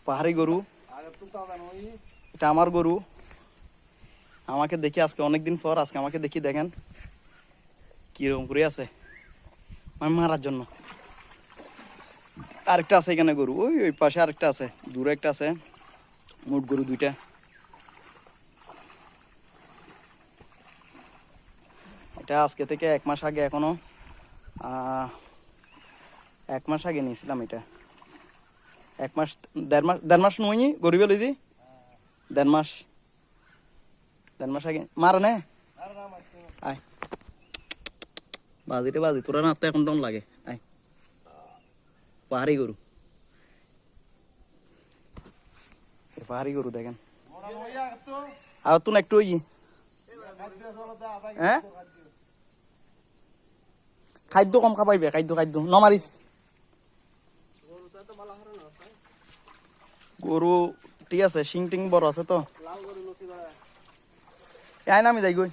পাহাড়ি গরু, এটা আমার গরু। আমাকে দেখি আজকে অনেকদিন পর, আজকে আমাকে দেখি দেখেন কিরকম করে আছে আমি মারার জন্য। আরেকটা আছে এখানে গরু, ওই ওই পাশে আরেকটা আছে, দূরে একটা আছে। মোট গরু দুইটা। এটা আজকে থেকে 1 মাস আগে, এখনো 1 মাস আগে নিয়েছিলাম এটা। 1 মাস, 1.5 মাস নই গরিবে লইছি। 1.5 মাস আগে মার নে। আয় বাজিতে বাজি, তোরা না তো এখন দম লাগে। আয় পাহাড়ি গরু, পাহাড়ি গরু দেখেন। আর তুই একটু ওই হ্যাঁ খাদ্য কম খাবাইবে, খাদ্য খাদ্য নমারিস। গরু ঠিক আছে, শিং টিং বড় আছে তো। আয় না আমি যাই গই।